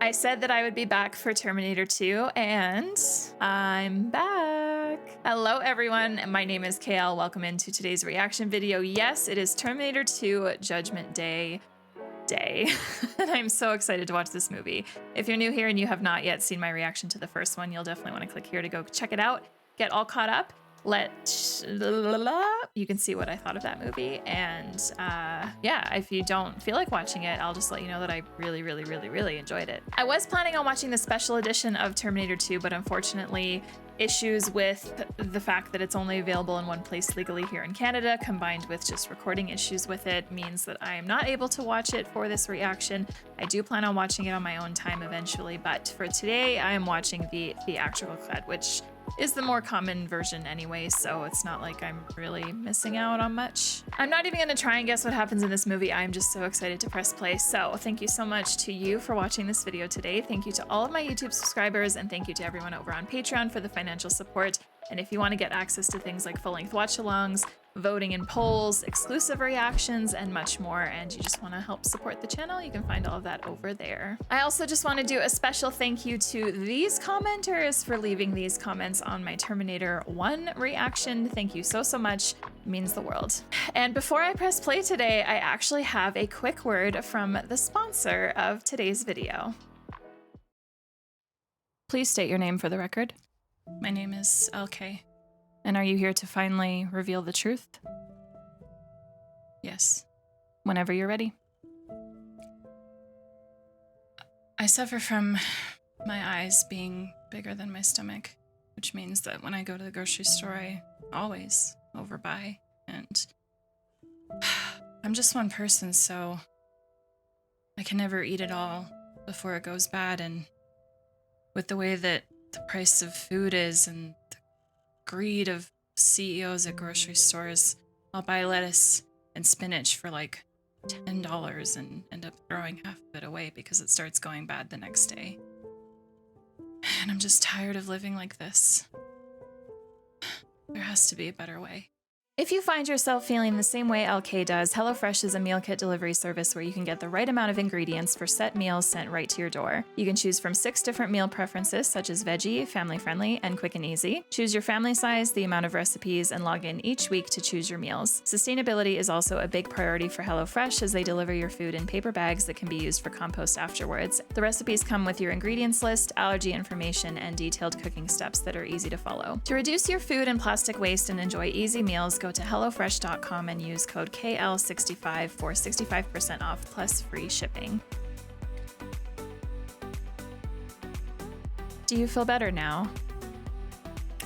I said that I would be back for Terminator 2, and I'm back. Hello, everyone. My name is KL. Welcome into today's reaction video. Yes, it is Terminator 2 Judgment Day. And I'm so excited to watch this movie. If you're new here and you have not yet seen my reaction to the first one, you'll definitely want to click here to go check it out, get all caught up. You can see what I thought of that movie, and yeah, if you don't feel like watching it, I'll just let you know that I really enjoyed it. I was planning on watching the special edition of Terminator 2, but unfortunately issues with the fact that it's only available in one place legally here in Canada, combined with just recording issues with it, means that I am not able to watch it for this reaction. I do plan on watching it on my own time eventually, but for today I am watching the theatrical cut, which is the more common version anyway, so it's not like I'm really missing out on much. I'm not even gonna try and guess what happens in this movie. I'm just so excited to press play. So thank you so much to you for watching this video today. Thank you to all of my YouTube subscribers, and thank you to everyone over on Patreon for the financial support. And if you want to get access to things like full-length watch-alongs, voting in polls, exclusive reactions, and much more, and you just want to help support the channel, you can find all of that over there. I also just want to do a special thank you to these commenters for leaving these comments on my Terminator 1 reaction. Thank you so much. It means the world. And before I press play today, I actually have a quick word from the sponsor of today's video. Please state your name for the record. My name is LK. And are you here to finally reveal the truth? Yes. Whenever you're ready. I suffer from my eyes being bigger than my stomach, which means that when I go to the grocery store, I always overbuy. And I'm just one person, so I can never eat it all before it goes bad. And with the way that the price of food is and the greed of CEOs at grocery stores, I'll buy lettuce and spinach for like $10 and end up throwing half of it away because it starts going bad the next day. And I'm just tired of living like this. There has to be a better way. If you find yourself feeling the same way LK does, HelloFresh is a meal kit delivery service where you can get the right amount of ingredients for set meals sent right to your door. You can choose from 6 different meal preferences, such as veggie, family-friendly, and quick and easy. Choose your family size, the amount of recipes, and log in each week to choose your meals. Sustainability is also a big priority for HelloFresh as they deliver your food in paper bags that can be used for compost afterwards. The recipes come with your ingredients list, allergy information, and detailed cooking steps that are easy to follow. To reduce your food and plastic waste and enjoy easy meals, go to HelloFresh.com and use code KL65 for 65% off plus free shipping. Do you feel better now?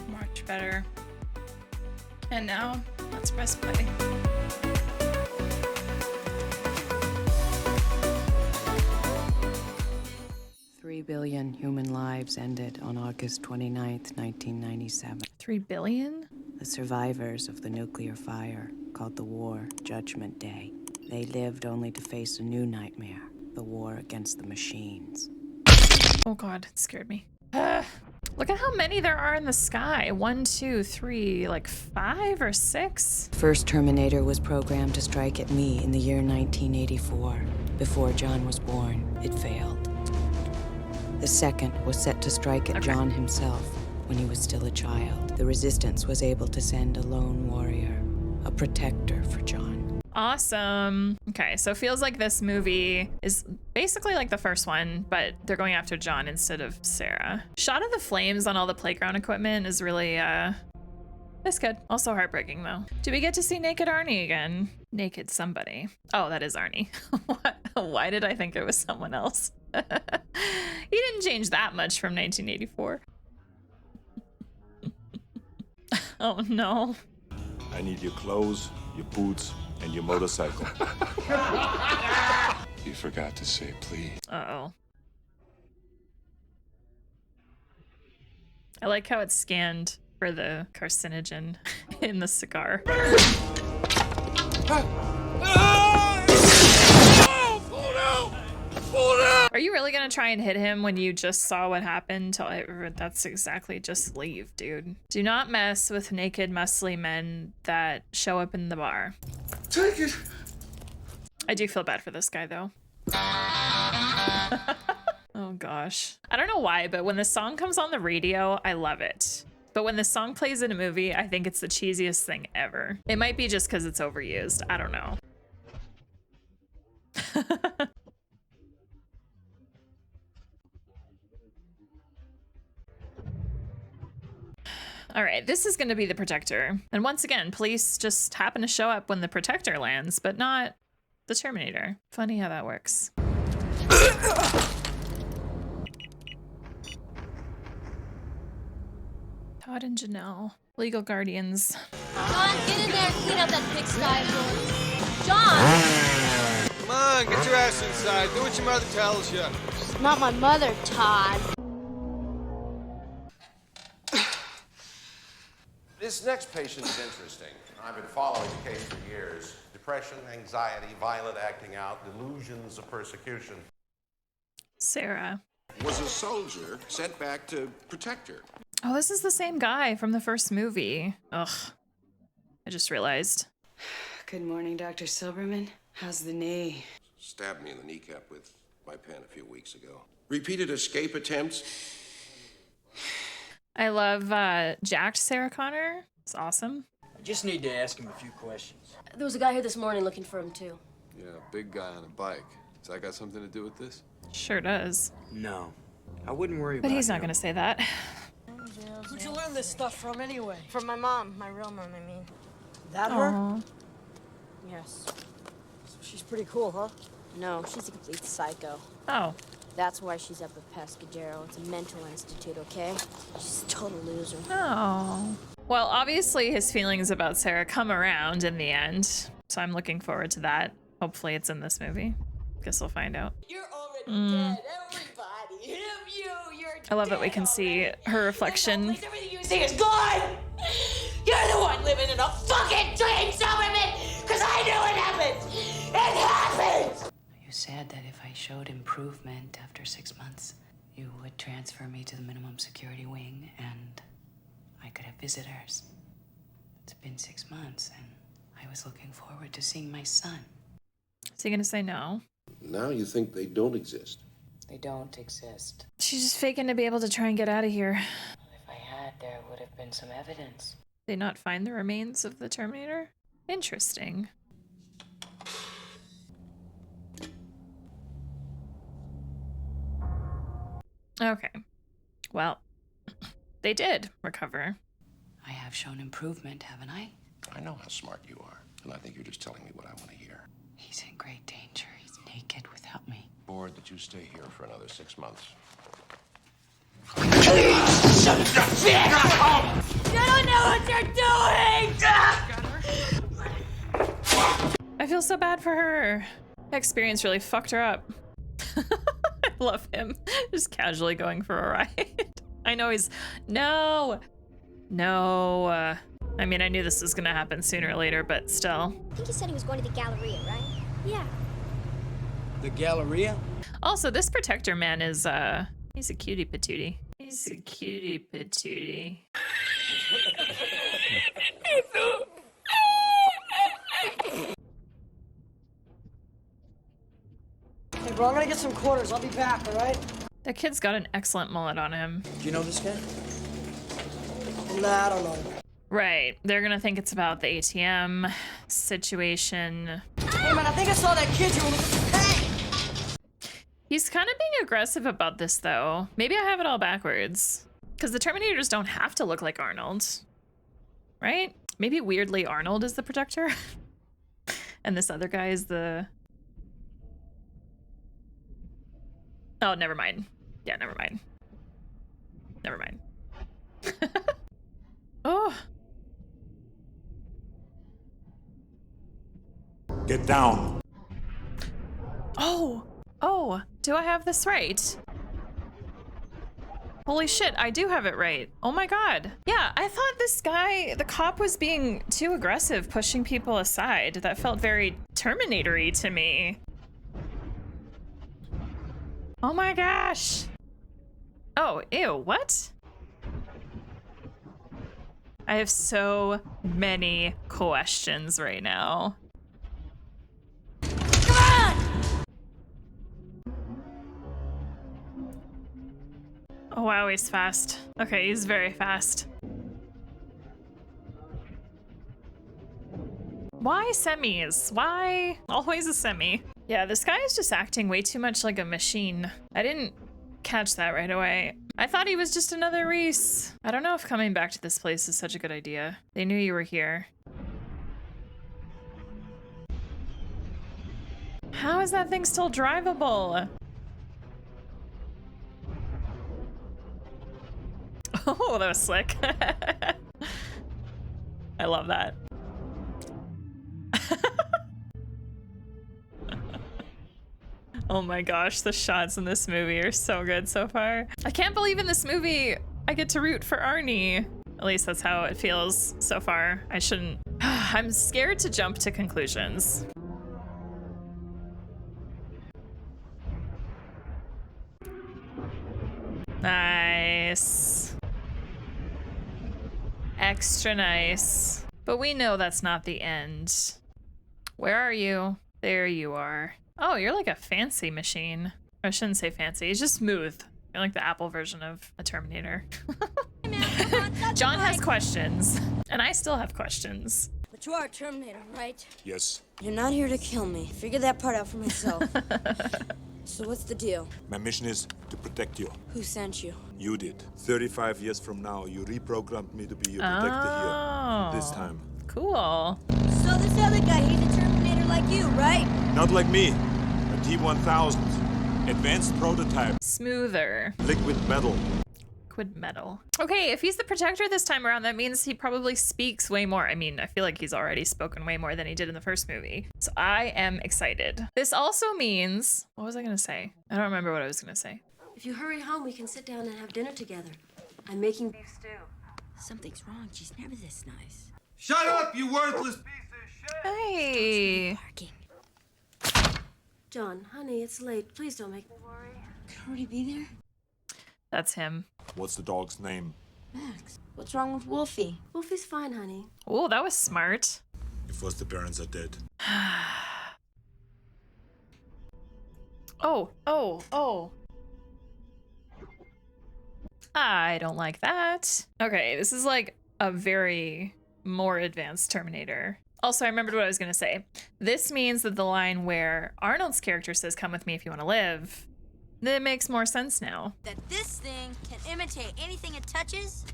Much better. And now, let's press play. $3 billion human lives ended on August 29th, 1997. 3 billion? The survivors of the nuclear fire called the war Judgment Day. They lived only to face a new nightmare, the war against the machines. Oh god, it scared me. Look at how many there are in the sky. 1, 2, 3, like 5 or 6? The first Terminator was programmed to strike at me in the year 1984. Before John was born, it failed. The second was set to strike at John himself when he was still a child. The Resistance was able to send a lone warrior, a protector for John. Awesome. Okay, so it feels like this movie is basically like the first one, but they're going after John instead of Sarah. Shot of the flames on all the playground equipment is really, it's good. Also heartbreaking though. Do we get to see naked Arnie again? Naked somebody. Oh, that is Arnie. What? Why did I think it was someone else? He didn't change that much from 1984. Oh no. I need your clothes, your boots, and your motorcycle. You forgot to say please. Uh-oh. I like how it's scanned for the carcinogen in the cigar. Are you really gonna try and hit him when you just saw what happened? That's exactly, just leave, dude. Do not mess with naked, muscly men that show up in the bar. Take it. I do feel bad for this guy, though. Oh, gosh. I don't know why, but when the song comes on the radio, I love it. But when the song plays in a movie, I think it's the cheesiest thing ever. It might be just because it's overused. I don't know. All right, this is going to be the Protector. And once again, police just happen to show up when the Protector lands, but not the Terminator. Funny how that works. Todd and Janelle, legal guardians. John, get in there and clean up that pigsty. John! Come on, get your ass inside. Do what your mother tells you. She's not my mother, Todd. This next patient is interesting. I've been following the case for years. Depression, anxiety, violent acting out, delusions of persecution. Sarah. Was a soldier sent back to protect her. Oh, this is the same guy from the first movie. Ugh. I just realized. Good morning, Dr. Silberman. How's the knee? Stabbed me in the kneecap with my pen a few weeks ago. Repeated escape attempts. I love jacked Sarah Connor. It's awesome. I just need to ask him a few questions. There was a guy here this morning looking for him, too. Yeah, big guy on a bike. Has that got something to do with this? Sure does. No, I wouldn't worry about But it. he's not going to say that. Who'd you learn this stuff from anyway? From my mom, my real mom, I mean. That her? Aw. Yes. So she's pretty cool, huh? No, she's a complete psycho. Oh. That's why she's up at Pescadero. It's a mental institute, okay? She's a total loser. Oh. Well, obviously his feelings about Sarah come around in the end. So I'm looking forward to that. Hopefully it's in this movie. Guess we'll find out. You're already dead, everybody. Him, you're I love that we can see her reflection. Everything you say is gone! You're the one living in a fucking dream, Silverman! Because I knew it happened! It happened! You said that if I showed improvement after 6 months, you would transfer me to the minimum security wing and I could have visitors. It's been 6 months and I was looking forward to seeing my son. Is he gonna say no? Now you think they don't exist. They don't exist. She's just faking to be able to try and get out of here. If I had, there would have been some evidence. Did they not find the remains of the Terminator? Interesting. Okay. Well, they did recover. I have shown improvement, haven't I? I know how smart you are, and I think you're just telling me what I want to hear. He's in great danger. He's naked without me. Bored that you stay here for another 6 months. You don't know what you're doing! I feel so bad for her. That experience really fucked her up. I love him. Just casually going for a ride. I know he's... No. I mean, I knew this was gonna happen sooner or later, but still. I think he said he was going to the Galleria, right? Yeah. The Galleria? Also, this Protector man is, he's a cutie patootie. He's a cutie patootie. Hey, bro, I'm gonna get some quarters. I'll be back, all right? That kid's got an excellent mullet on him. Do you know this guy? Nah, I don't know. Right. They're gonna think it's about the ATM situation. Hey, man, I think I saw that kid you were... Hey! He's kind of being aggressive about this, though. Maybe I have it all backwards. Because the Terminators don't have to look like Arnold. Right? Maybe weirdly Arnold is the Protector. And this other guy is the... Oh, never mind. Yeah, never mind. Never mind. Oh. Get down. Oh, do I have this right? Holy shit, I do have it right. Oh my god. Yeah, I thought this guy, the cop, was being too aggressive, pushing people aside. That felt very Terminator-y to me. Oh my gosh. Oh, ew, what? I have so many questions right now. Oh wow, he's fast. Okay, he's very fast. Why semis? Why always a semi? Yeah, this guy is just acting way too much like a machine. I didn't catch that right away. I thought he was just another Reese. I don't know if coming back to this place is such a good idea. They knew you were here. How is that thing still drivable? Oh, that was slick. I love that. Oh my gosh, the shots in this movie are so good so far. I can't believe in this movie I get to root for Arnie. At least that's how it feels so far. I shouldn't. I'm scared to jump to conclusions. Nice. Extra nice. But we know that's not the end. Where are you? There you are. Oh, you're like a fancy machine. I shouldn't say fancy. It's just smooth. You're like the Apple version of a Terminator. John has questions. And I still have questions. But you are a Terminator, right? Yes. You're not here to kill me. Figure that part out for myself. So what's the deal? My mission is to protect you. Who sent you? You did. 35 years from now, you reprogrammed me to be your protector here. This time. Cool. So this other guy, he's a Terminator like you, right? Not like me. A T-1000. Advanced prototype. Smoother. Liquid metal. Liquid metal. Okay, if he's the protector this time around, that means he probably speaks way more. I mean, I feel like he's already spoken way more than he did in the first movie. So I am excited. This also means, what was I gonna say? I don't remember what I was gonna say. If you hurry home, we can sit down and have dinner together. I'm making beef stew. Something's wrong. She's never this nice. Shut up, you worthless piece of shit! Hey. Barking. John, honey, it's late. Please don't make me worry. Could already be there? That's him. What's the dog's name? Max. What's wrong with Wolfie? Wolfie's fine, honey. Oh, that was smart. If the parents are dead. Oh. I don't like that. Okay, this is like a very more advanced Terminator. Also, I remembered what I was gonna say. This means that the line where Arnold's character says, "Come with me if you want to live," that makes more sense now. That this thing can imitate anything it touches?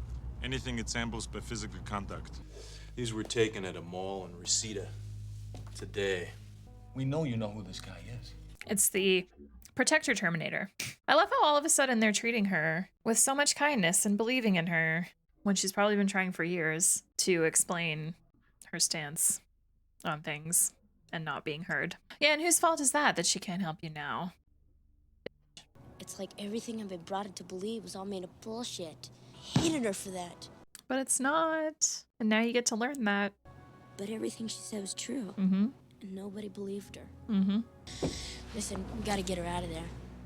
Anything it samples by physical contact. These were taken at a mall in Reseda today. We know you know who this guy is. It's the Protector Terminator. I love how all of a sudden they're treating her with so much kindness and believing in her when she's probably been trying for years to explain her stance on things and not being heard. Yeah, and whose fault is that she can't help you now? It's like everything I've been brought up to believe was all made of bullshit. I hated her for that. But it's not. And now you get to learn that. But everything she said was true. Mm-hmm. And nobody believed her. Mm-hmm. Listen, we gotta get her out of there.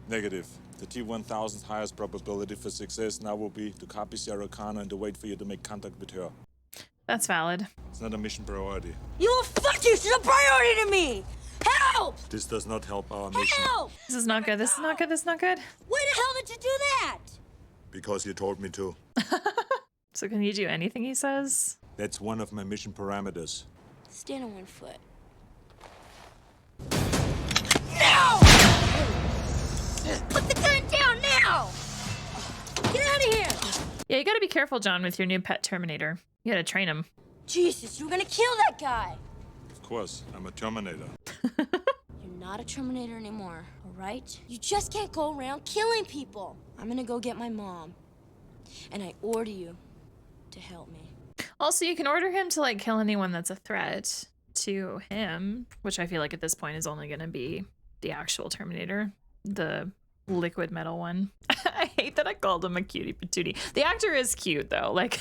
Negative. The T-1000's highest probability for success now will be to copy Sarah Connor and to wait for you to make contact with her. That's valid. It's not a mission priority. You fuck you! She's a priority to me! Help! This does not help our mission. Help! This is not good. This is not good. This is not good. Why the hell did you do that? Because you told me to. So can you do anything he says? That's one of my mission parameters. Stand on one foot. No! Put the gun down now! Get out of here! Yeah, you gotta be careful, John, with your new pet Terminator. You gotta train him. Jesus, you were gonna kill that guy! Of course, I'm a Terminator. You're not a Terminator anymore, all right? You just can't go around killing people. I'm gonna go get my mom. And I order you to help me. Also, you can order him to, like, kill anyone that's a threat to him, which I feel like at this point is only gonna be the actual Terminator. The liquid metal one. I hate that I called him a cutie patootie. The actor is cute, though. Like...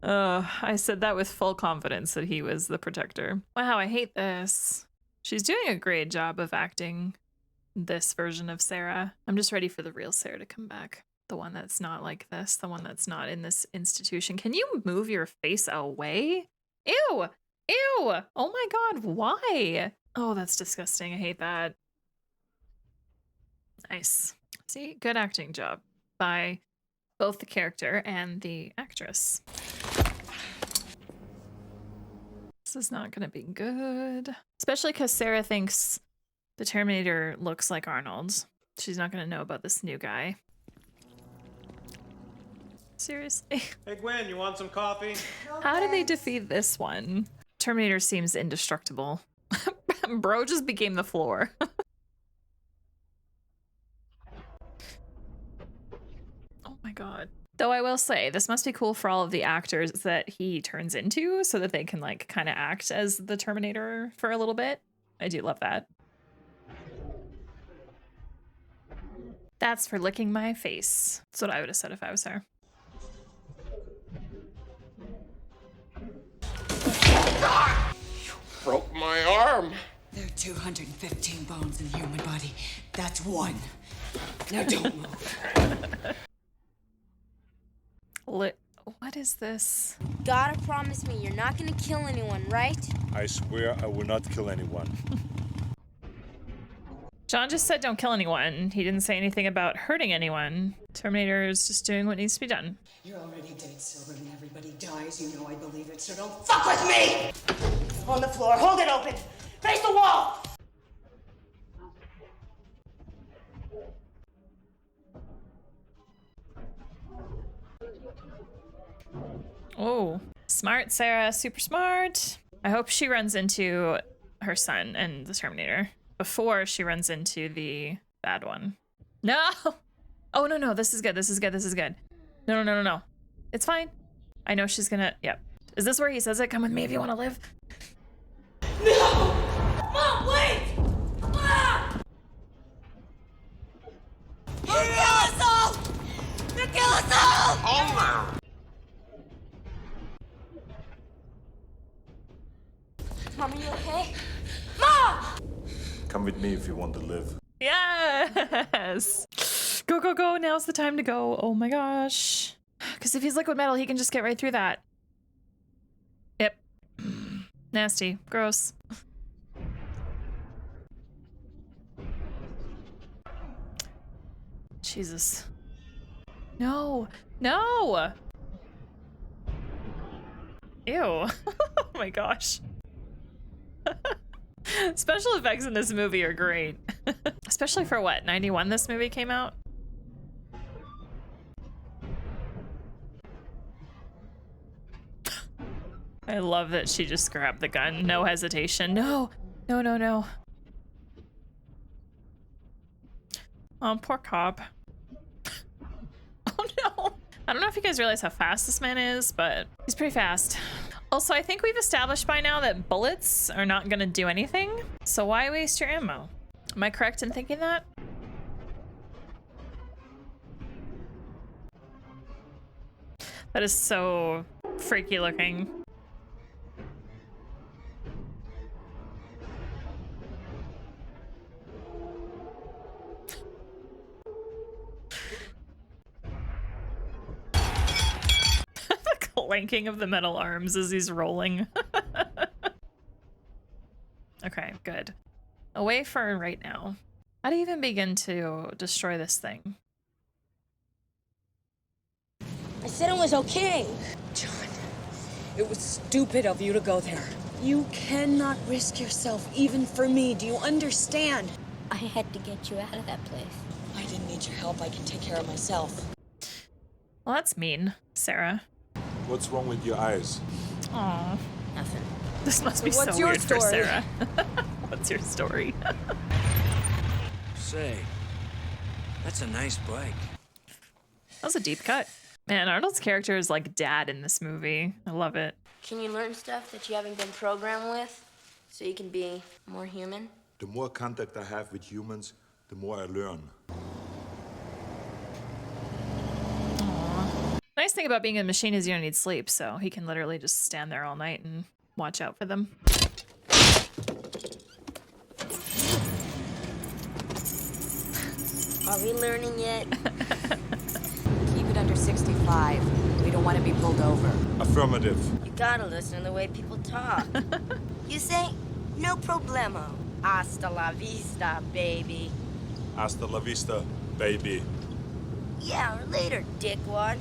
I said that with full confidence that he was the protector. Wow, I hate this. She's doing a great job of acting this version of Sarah. I'm just ready for the real Sarah to come back. The one that's not like this. The one that's not in this institution. Can you move your face away? Ew! Ew! Oh my god, why? Oh, that's disgusting. I hate that. Nice. See, good acting job by both the character and the actress. This is not gonna be good. Especially because Sarah thinks the Terminator looks like Arnold. She's not gonna know about this new guy. Seriously? Hey Gwen, you want some coffee? How did they defeat this one? Terminator seems indestructible. Bro just became the floor. Oh my god. Though I will say, this must be cool for all of the actors that he turns into so that they can like kind of act as the Terminator for a little bit. I do love that. That's for licking my face. That's what I would have said if I was her. Broke my arm. There are 215 bones in the human body. That's one. Now don't move. What is this? Gotta promise me you're not gonna kill anyone, right? I swear I will not kill anyone. John just said don't kill anyone. He didn't say anything about hurting anyone. Terminator is just doing what needs to be done. You're already dead, Silverman. Everybody dies. You know I believe it, so don't Fuck with me! On the floor, hold it open. Face the wall! Oh, smart Sarah, super smart. I hope she runs into her son and the Terminator before she runs into the bad one. No! Oh, no, this is good, this is good, this is good. No. It's fine. I know she's gonna, yep. Is this where he says it? Come with me if you want to live. No! Mom, wait! Ah! They'll kill us all! They'll kill us all! Oh, no. Mom, are you okay? Mom! Come with me if you want to live. Yes! Go, go, go. Now's the time to go. Oh my gosh. Because if he's liquid metal, he can just get right through that. Yep. Nasty. Gross. Jesus. No. No! Ew. Oh my gosh. Special effects in this movie are great. Especially for what, 91 this movie came out? I love that she just grabbed the gun. No hesitation. No. No. Oh, poor cop. Oh no. I don't know if you guys realize how fast this man is, but he's pretty fast. Also, I think we've established by now that bullets are not gonna do anything. So why waste your ammo? Am I correct in thinking that? That is so freaky looking. Clanking of the metal arms as he's rolling. Okay, good. Away for right now. How do you even begin to destroy this thing? I said it was okay. John, it was stupid of you to go there. You cannot risk yourself, even for me. Do you understand? I had to get you out of that place. I didn't need your help. I can take care of myself. Well, that's mean, Sarah. What's wrong with your eyes? Aw. Nothing. This must be so weird for Sarah. What's your story? Say, that's a nice bike. That was a deep cut. Man, Arnold's character is like dad in this movie. I love it. Can you learn stuff that you haven't been programmed with so you can be more human? The more contact I have with humans, the more I learn. Nice thing about being a machine is you don't need sleep, so he can literally just stand there all night and watch out for them. Are we learning yet? Keep it under 65. We don't want to be pulled over. Affirmative. You gotta listen to the way people talk. You say, no problemo. Hasta la vista, baby. Hasta la vista, baby. Yeah, or later, dickwad.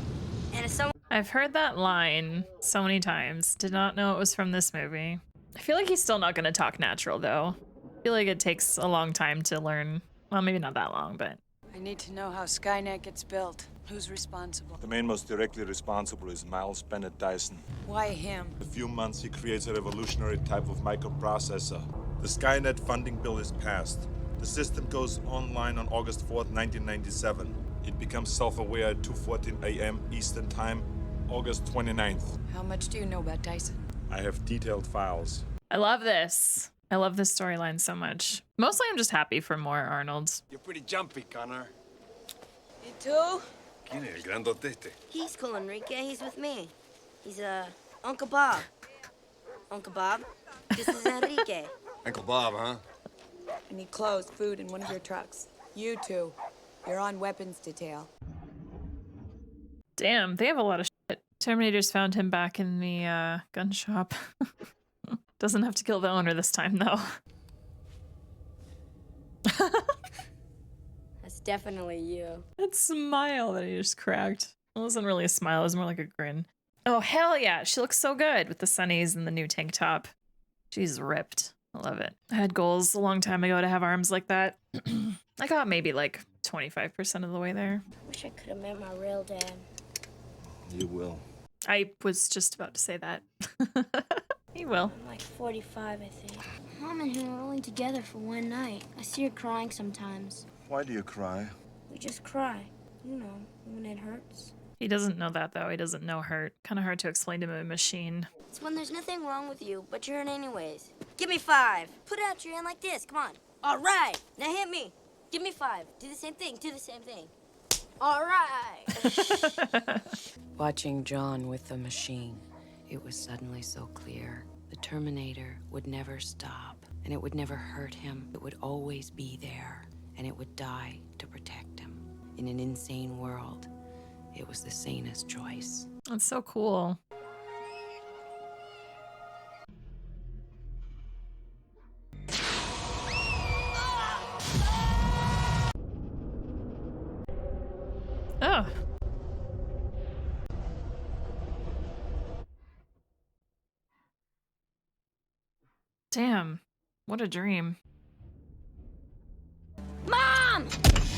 And if someone I've heard that line so many times. Did not know it was from this movie. I feel like he's still not going to talk natural, though. I feel like it takes a long time to learn. Well, maybe not that long, but... I need to know how Skynet gets built. Who's responsible? The man most directly responsible is Miles Bennett Dyson. Why him? In a few months, he creates a revolutionary type of microprocessor. The Skynet funding bill is passed. The system goes online on August 4th, 1997. It becomes self-aware at 2:14 a.m. Eastern Time, August 29th. How much do you know about Dyson? I have detailed files. I love this. I love this storyline so much. Mostly I'm just happy for more Arnold. You're pretty jumpy, Connor. You too? ¿Quién es el grandote este? He's cool, Enrique. He's with me. He's, Uncle Bob. Uncle Bob, this is Enrique. Uncle Bob, huh? I need clothes, food, and one of your trucks. You two. You're on weapons detail. Damn, they have a lot of shit. Terminators found him back in the gun shop. Doesn't have to kill the owner this time, though. That's definitely you. That smile that he just cracked. It wasn't really a smile, it was more like a grin. Oh, hell yeah. She looks so good with the sunnies and the new tank top. She's ripped. I love it. I had goals a long time ago to have arms like that. I got maybe like 25% of the way there. Wish I could have met my real dad. You will. I was just about to say that. He will. I'm like 45, I think. Mom and him are only together for one night. I see her crying sometimes. Why do you cry? We just cry. You know, when it hurts. He doesn't know that, though. He doesn't know hurt. Kind of hard to explain to a machine. It's when there's nothing wrong with you, but you're hurt anyways. Give me 5. Put out your hand like this. Come on. All right. Now hit me. Give me 5. Do the same thing. Do the same thing. All right. Watching John with the machine, it was suddenly so clear. The Terminator would never stop, and it would never hurt him. It would always be there, and it would die to protect him. In an insane world, it was the sanest choice. That's so cool. Oh. Damn. What a dream. Mom!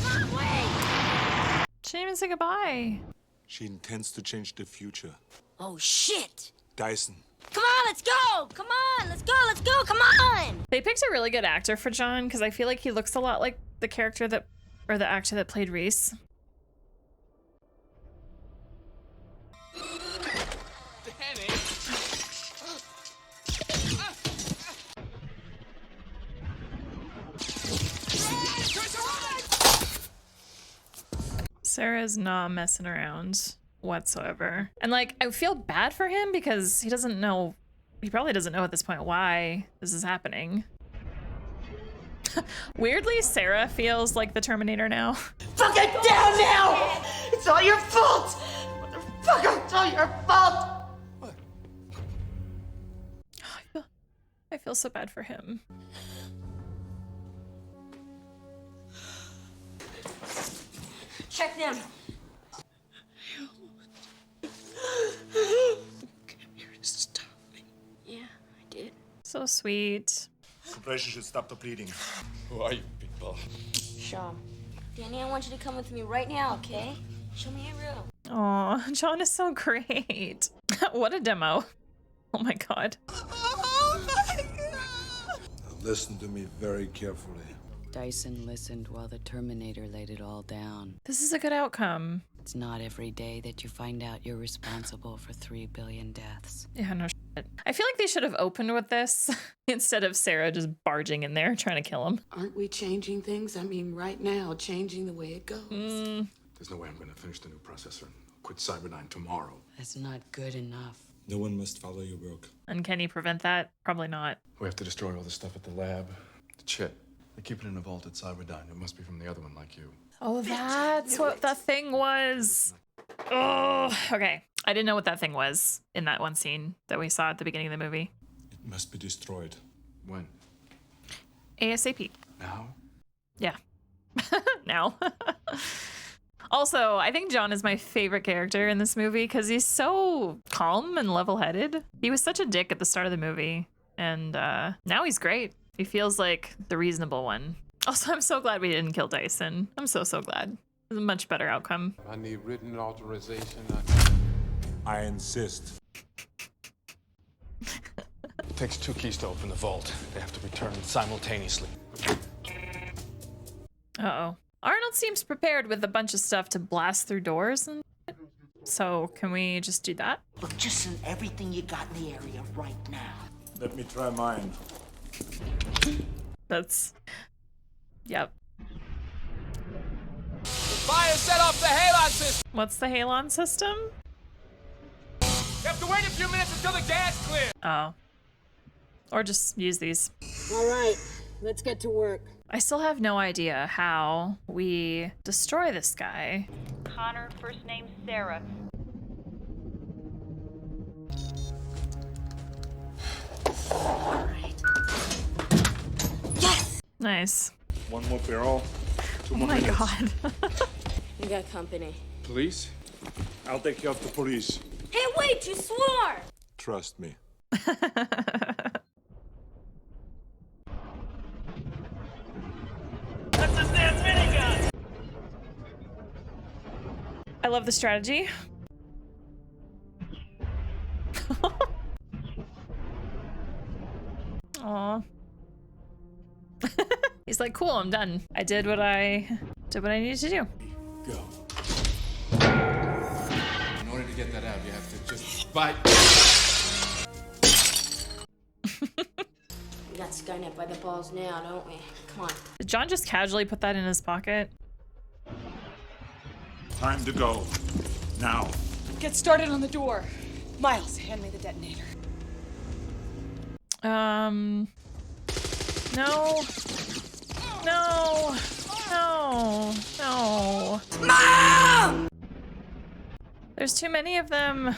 Mom, wait! She didn't even say goodbye. She intends to change the future. Oh, shit! Dyson. Come on, let's go! Come on, let's go, let's go, come on! They picked a really good actor for John because I feel like he looks a lot like the character that, or the actor that played Reese. Sarah's not messing around whatsoever. And like, I feel bad for him because he doesn't know, he probably doesn't know at this point why this is happening. Weirdly, Sarah feels like the Terminator now. Fuck it down now! It's all your fault! Motherfucker, it's all your fault! I feel so bad for him. Check them. You came here to stop me. Yeah, I did. So sweet. Compression should stop the bleeding. Who are you people? Sean. Danny, I want you to come with me right now, okay? Show me your room. Aw, John is so great. What a demo. Oh my god. Listen to me very carefully. Dyson listened while the Terminator laid it all down. This is a good outcome. It's not every day that you find out you're responsible for 3 billion deaths. Yeah, no shit. I feel like they should have opened with this instead of Sarah just barging in there trying to kill him. Aren't we changing things? I mean, right now, changing the way it goes. There's no way I'm gonna finish the new processor and quit Cyberdyne tomorrow. That's not good enough. No one must follow your work. And can he prevent that? Probably not. We have to destroy all the stuff at the lab. The chip. They keep it in a vault at Cyberdyne. It must be from the other one like you. Oh, that's what the thing was. Oh, okay. I didn't know what that thing was in that one scene that we saw at the beginning of the movie. It must be destroyed. When? ASAP. Now? Yeah. now. Also, I think John is my favorite character in this movie because he's so calm and level-headed. He was such a dick at the start of the movie, and now he's great. He feels like the reasonable one. Also, I'm so glad we didn't kill Dyson. I'm so glad. It was a much better outcome. I need written authorization. I insist. It takes 2 keys to open the vault. They have to be turned simultaneously. Uh-oh. Arnold seems prepared with a bunch of stuff to blast through doors. And so can we just do that? Look, just send everything you got in the area right now. Let me try mine. That's... Yep. Fire set off the halon system. What's the halon system? You have to wait a few minutes until the gas clears. Oh. Or just use these. All right, let's get to work. I still have no idea how we destroy this guy. Connor, first name Sarah. All right. Yes! Nice. One more barrel. 2 Oh more my minutes. god. We got company. Police? I'll take care of the police. Hey, wait, you swore! Trust me. I love the strategy. Aw. He's like, cool, I'm done. I did what I needed to do. Go. In order to get that out, you have to just bite. We got Skynet by the balls now, don't we? Come on. Did John just casually put that in his pocket? Time to go. Now. Get started on the door. Miles, hand me the detonator. No. No. No. No. Mom! There's too many of them.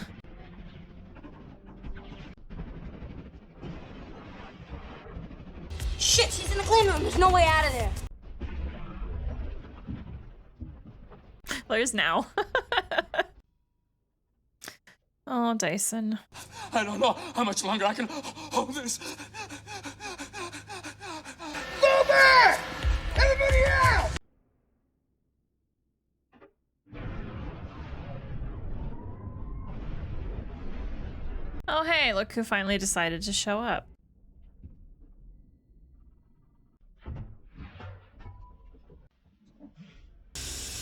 Shit, she's in the clean room. There's no way out of there. There's now. Oh, Dyson. I don't know how much longer I can hold this. Go back! Everybody out! Oh, hey, look who finally decided to show up.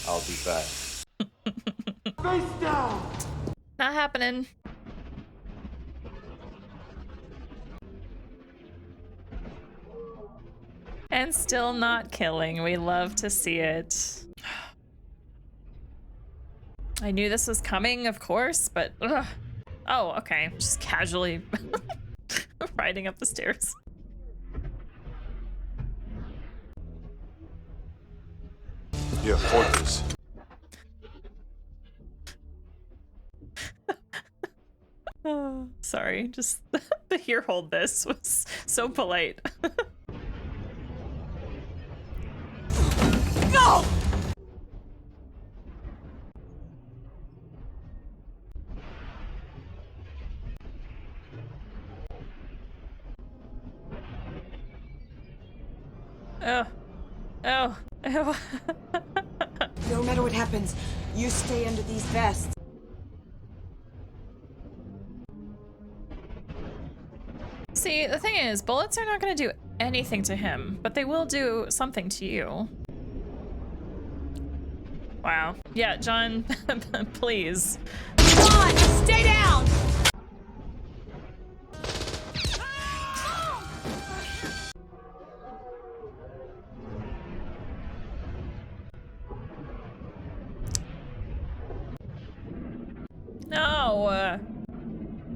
I'll be back. Face down! Not happening. And still not killing. We love to see it. I knew this was coming, of course, but ugh. Oh, okay. Just casually riding up the stairs. Here, hold this. Oh, sorry, just the here, hold this was so polite. Go! Oh. Oh. Oh. No matter what happens, you stay under these vests. See, the thing is, bullets are not going to do anything to him, but they will do something to you. Wow. Yeah, John, please. Come on, stay down! No.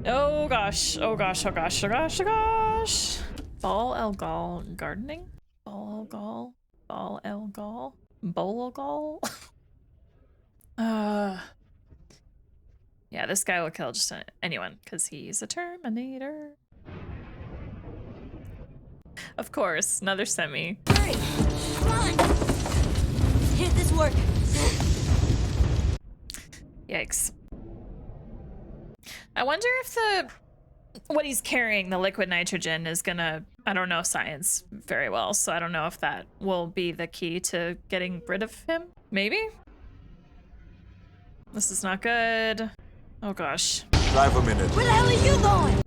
Oh gosh. Oh gosh. Oh gosh. Oh gosh. Oh gosh. Ball El Gall gardening? Ball El Gall? Ball El Gall? Bowl El Gall? Yeah, this guy will kill just anyone because he's a Terminator. Of course, another semi. Hurry! Come on! work. Yikes. I wonder if what he's carrying, the liquid nitrogen, is gonna... I don't know science very well, so I don't know if that will be the key to getting rid of him. Maybe? This is not good. Oh gosh. Drive a minute. Where the hell are you going?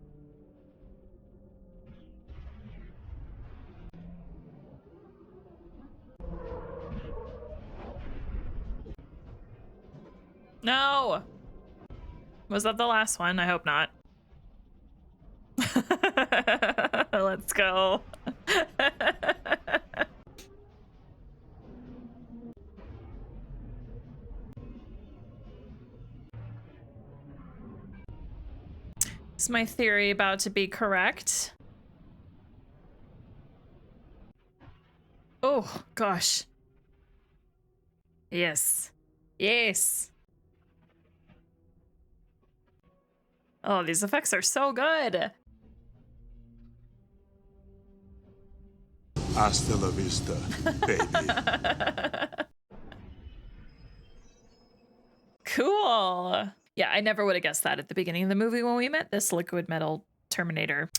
No! Was that the last one? I hope not. Let's go. Is my theory about to be correct? Oh, gosh. Yes. Yes. Oh, these effects are so good. Hasta la vista, baby. Cool. Yeah, I never would have guessed that at the beginning of the movie when we met this liquid metal Terminator.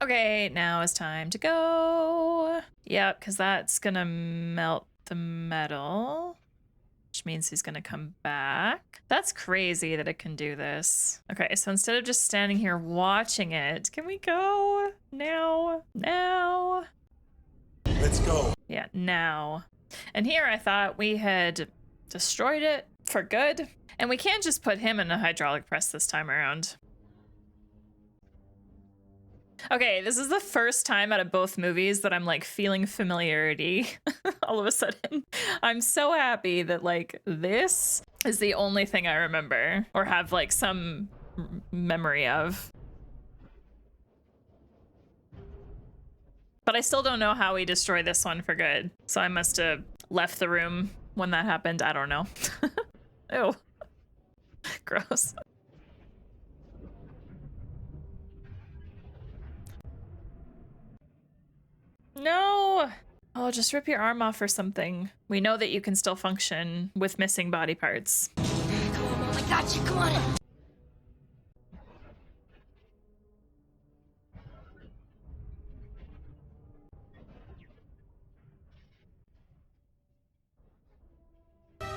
Okay, now it's time to go. Yep, because that's gonna melt the metal, which means he's gonna come back. That's crazy that it can do this. Okay, so instead of just standing here watching it, can we go now? Now? Let's go. Yeah, now. And here I thought we had destroyed it for good. And we can't just put him in a hydraulic press this time around. Okay, this is the first time out of both movies that I'm like feeling familiarity all of a sudden. I'm so happy that like this is the only thing I remember or have like some memory of. But I still don't know how we destroy this one for good. So I must have left the room when that happened. I don't know. Ew. Gross. No! Oh, just rip your arm off or something. We know that you can still function with missing body parts. Come on, Mom, I got you. Come on.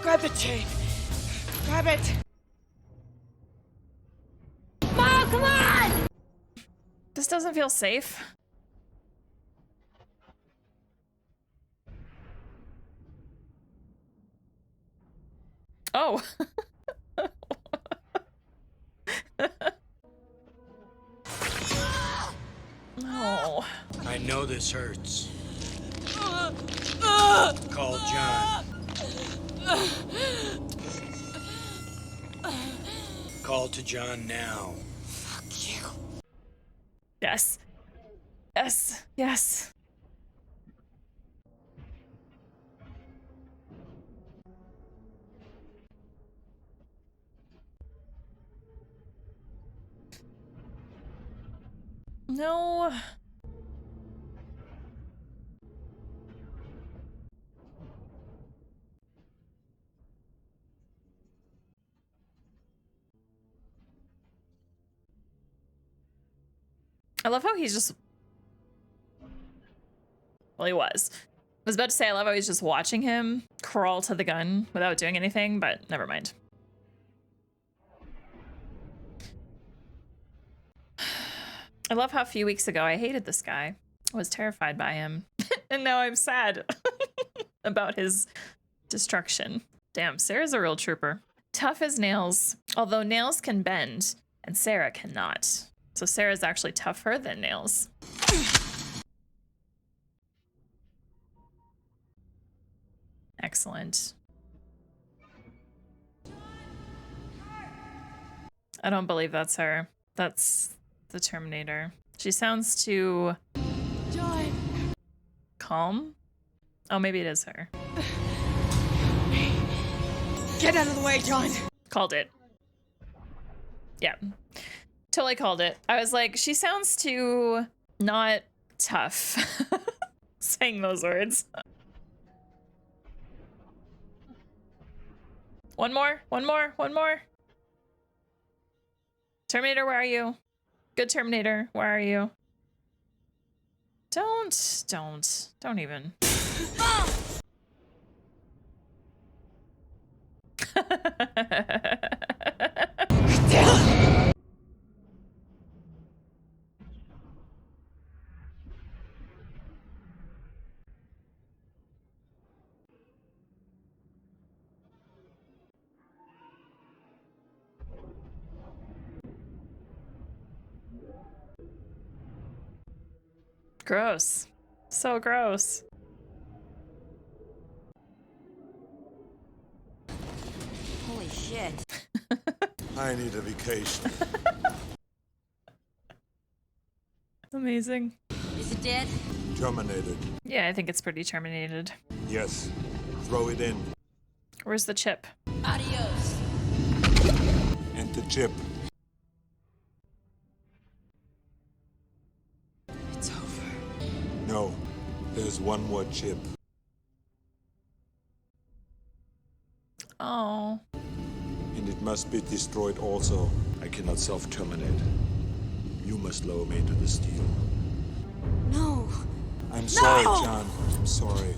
Grab the chain. Grab it. Mom, come on! This doesn't feel safe. Oh. No. I know this hurts. Call John. Call to John now. Fuck you. Yes. Yes. Yes. No. I love how he's just... Well, he was. I was about to say, I love how he's just watching him crawl to the gun without doing anything, but never mind. I love how a few weeks ago I hated this guy. I was terrified by him. And now I'm sad about his destruction. Damn, Sarah's a real trooper. Tough as nails, although nails can bend, and Sarah cannot. So Sarah's actually tougher than nails. Excellent. I don't believe that's her. That's the Terminator. She sounds too... John. Calm? Oh, maybe it is her. Get out of the way, John. Called it. Yeah. Totally called it. I was like, she sounds too not tough saying those words. One more. Terminator, where are you? Good Terminator, where are you? Don't even. Gross. So gross. Holy shit. I need a vacation. Amazing. Is it dead? Terminated. Yeah, I think it's pretty terminated. Yes. Throw it in. Where's the chip? Adios. And the chip. It's over. No. There's one more chip. Oh. And it must be destroyed also. I cannot self-terminate. You must lower me to the steel. No. I'm sorry, John. I'm sorry.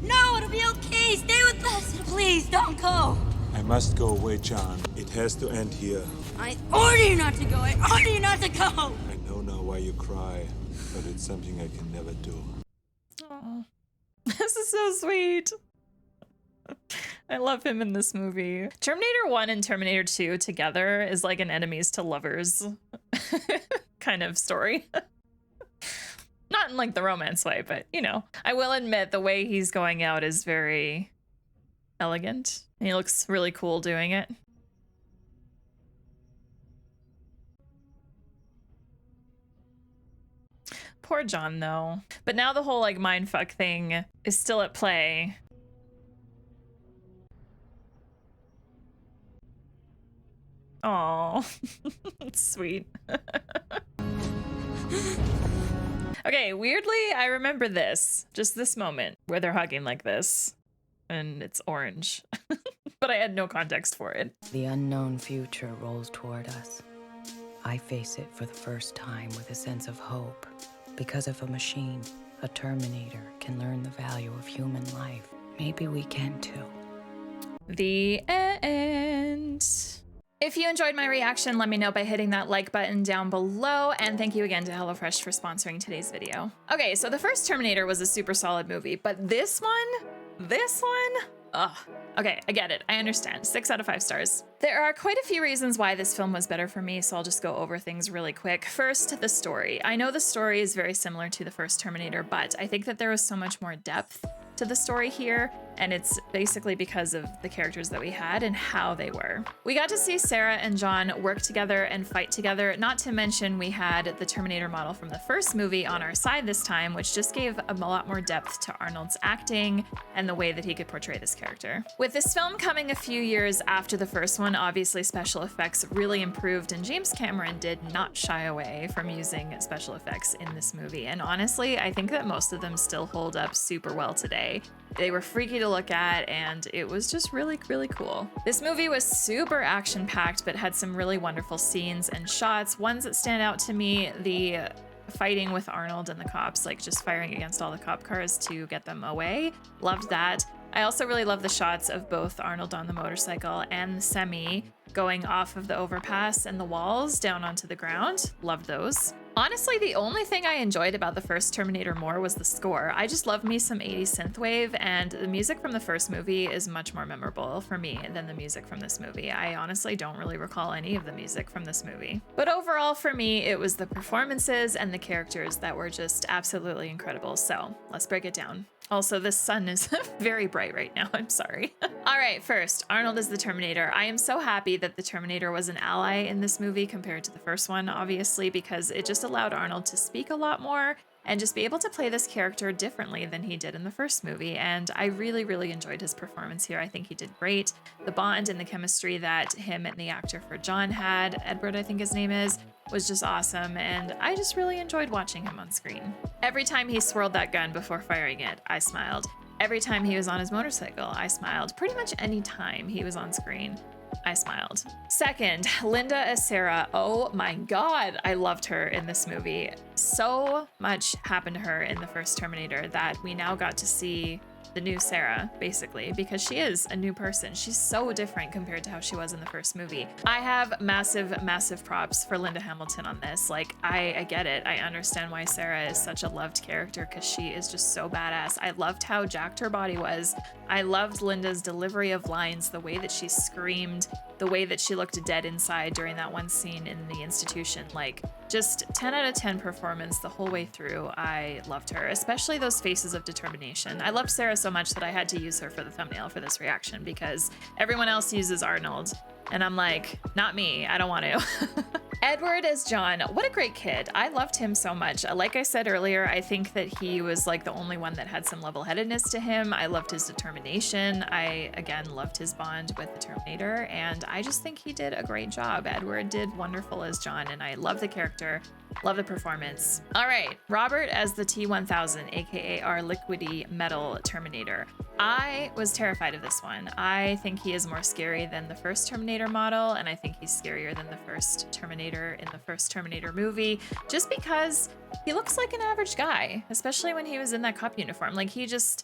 No, it'll be okay. Stay with us. Please, don't go. I must go away, John. It has to end here. I order you not to go. I order you not to go. I know now why you cry, but it's something I can never do. Oh. This is so sweet. I love him in this movie. Terminator 1 and Terminator 2 together is like an enemies to lovers kind of story. Not in like the romance way, but you know. I will admit the way he's going out is very elegant. And he looks really cool doing it. Poor John though. But now the whole like mindfuck thing is still at play. Oh, it's sweet. Okay, weirdly, I remember this. Just this moment where they're hugging like this. And it's orange. But I had no context for it. The unknown future rolls toward us. I face it for the first time with a sense of hope. Because if a machine, a Terminator, can learn the value of human life, maybe we can too. The end. If you enjoyed my reaction, let me know by hitting that like button down below, and thank you again to HelloFresh for sponsoring today's video. Okay, so the first Terminator was a super solid movie, but this one, ugh. Okay, I get it, I understand. 6 out of 5 stars. There are quite a few reasons why this film was better for me, so I'll just go over things really quick. First, the story. I know the story is very similar to the first Terminator, but I think that there was so much more depth to the story here, and it's basically because of the characters that we had and how they were. We got to see Sarah and John work together and fight together, not to mention we had the Terminator model from the first movie on our side this time, which just gave a lot more depth to Arnold's acting and the way that he could portray this character. With this film coming a few years after the first one, obviously special effects really improved, and James Cameron did not shy away from using special effects in this movie. And honestly, I think that most of them still hold up super well today. They were freaky to look at, and it was just really, really cool. This movie was super action-packed, but had some really wonderful scenes and shots. Ones that stand out to me, the fighting with Arnold and the cops, like just firing against all the cop cars to get them away. Loved that. I also really love the shots of both Arnold on the motorcycle and the semi going off of the overpass and the walls down onto the ground. Loved those. Honestly, the only thing I enjoyed about the first Terminator more was the score. I just love me some 80s synthwave, and the music from the first movie is much more memorable for me than the music from this movie. I honestly don't really recall any of the music from this movie. But overall, for me, it was the performances and the characters that were just absolutely incredible. So let's break it down. Also, the sun is very bright right now. I'm sorry. All right, first, Arnold is the Terminator. I am so happy that the Terminator was an ally in this movie compared to the first one, obviously, because it just allowed Arnold to speak a lot more and just be able to play this character differently than he did in the first movie. And I really, really enjoyed his performance here. I think he did great. The bond and the chemistry that him and the actor for John had, Edward, I think his name is, was just awesome, and I just really enjoyed watching him on screen. Every time he swirled that gun before firing it, I smiled. Every time he was on his motorcycle, I smiled. Pretty much any time he was on screen, I smiled. Second, Linda as Sarah. Oh my God, I loved her in this movie. So much happened to her in the first Terminator that we now got to see the new Sarah, basically, because she is a new person. She's so different compared to how she was in the first movie. I have massive, massive props for Linda Hamilton on this. Like, I get it. I understand why Sarah is such a loved character because she is just so badass. I loved how jacked her body was. I loved Linda's delivery of lines, the way that she screamed, the way that she looked dead inside during that one scene in the institution. Like, just 10 out of 10 performance the whole way through. I loved her, especially those faces of determination. I loved Sarah so much that I had to use her for the thumbnail for this reaction because everyone else uses Arnold. And I'm like, not me, I don't want to. Edward as John, what a great kid. I loved him so much. Like I said earlier, I think that he was like the only one that had some level-headedness to him. I loved his determination. I, again, loved his bond with the Terminator, and I just think he did a great job. Edward did wonderful as John, and I love the character, love the performance. All right, Robert as the T-1000, aka our liquidy metal Terminator. I was terrified of this one. I think he is more scary than the first Terminator model, and I think he's scarier than the first Terminator in the first Terminator movie, just because he looks like an average guy, especially when he was in that cop uniform. Like, he's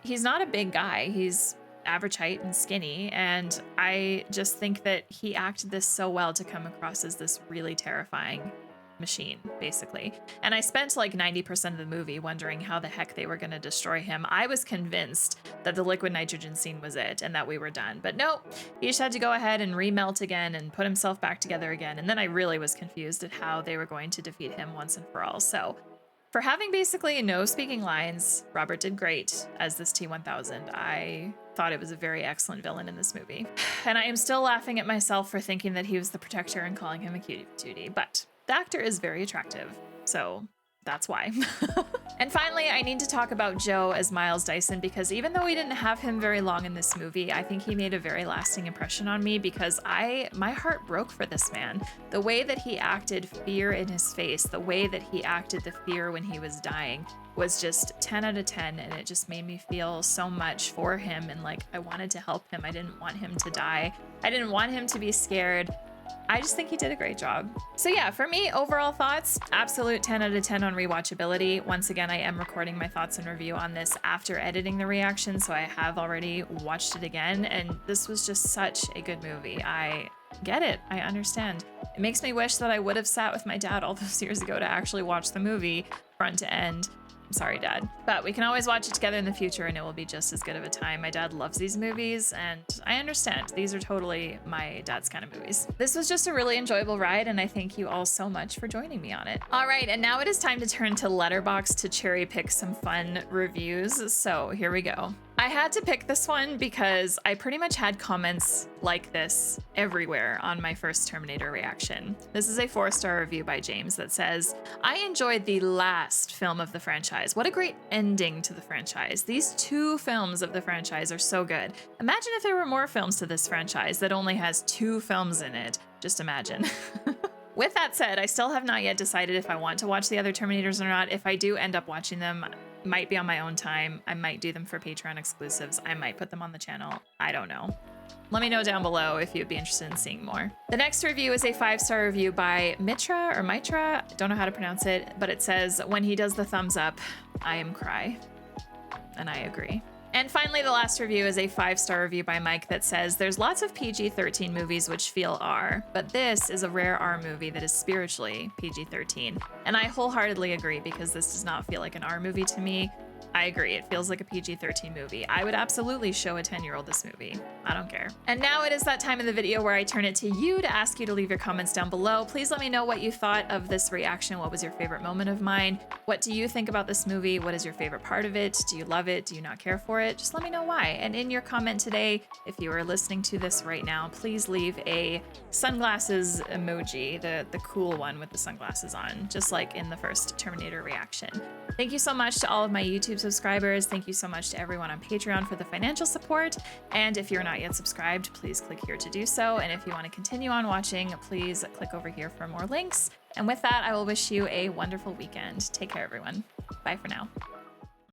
not a big guy. He's average height and skinny, and I just think that he acted this so well to come across as this really terrifying machine, basically. And I spent like 90% of the movie wondering how the heck they were going to destroy him. I was convinced that the liquid nitrogen scene was it and that we were done. But no, he just had to go ahead and remelt again and put himself back together again. And then I really was confused at how they were going to defeat him once and for all. So for having basically no speaking lines, Robert did great as this T-1000. I thought it was a very excellent villain in this movie. And I am still laughing at myself for thinking that he was the protector and calling him a cutie patootie, but the actor is very attractive, so that's why. And finally, I need to talk about Joe as Miles Dyson, because even though we didn't have him very long in this movie, I think he made a very lasting impression on me because my heart broke for this man. The way that he acted fear in his face, the way that he acted the fear when he was dying was just 10 out of 10, and it just made me feel so much for him, and like I wanted to help him. I didn't want him to die. I didn't want him to be scared. I just think he did a great job. So yeah, for me, overall thoughts, absolute 10 out of 10 on rewatchability. Once again, I am recording my thoughts and review on this after editing the reaction, so I have already watched it again, and this was just such a good movie. I get it. I understand. It makes me wish that I would have sat with my dad all those years ago to actually watch the movie front to end. I'm sorry, Dad. But we can always watch it together in the future and it will be just as good of a time. My dad loves these movies and I understand. These are totally my dad's kind of movies. This was just a really enjoyable ride and I thank you all so much for joining me on it. All right, and now it is time to turn to Letterboxd to cherry pick some fun reviews. So here we go. I had to pick this one because I pretty much had comments like this everywhere on my first Terminator reaction. This is a 4-star review by James that says, I enjoyed the last film of the franchise. What a great ending to the franchise. These 2 films of the franchise are so good. Imagine if there were more films to this franchise that only has 2 films in it. Just imagine. With that said, I still have not yet decided if I want to watch the other Terminators or not. If I do end up watching them, might be on my own time. I might do them for Patreon exclusives. I might put them on the channel. I don't know. Let me know down below if you'd be interested in seeing more. The next review is a 5-star review by Mitra or Mitra. Don't know how to pronounce it, but it says, when he does the thumbs up, I am cry. And I agree. And finally, the last review is a 5-star review by Mike that says, there's lots of PG-13 movies which feel R, but this is a rare R movie that is spiritually PG-13. And I wholeheartedly agree because this does not feel like an R movie to me. I agree, it feels like a PG-13 movie. I would absolutely show a 10-year-old this movie. I don't care. And now it is that time in the video where I turn it to you to ask you to leave your comments down below. Please let me know what you thought of this reaction. What was your favorite moment of mine? What do you think about this movie? What is your favorite part of it? Do you love it? Do you not care for it? Just let me know why. And in your comment today, if you are listening to this right now, please leave a sunglasses emoji, the cool one with the sunglasses on, just like in the first Terminator reaction. Thank you so much to all of my YouTube subscribers. Thank you so much to everyone on Patreon for the financial support. And if you're not yet subscribed, please click here to do so. And if you want to continue on watching, please click over here for more links. And with that, I will wish you a wonderful weekend. Take care, everyone. Bye for now.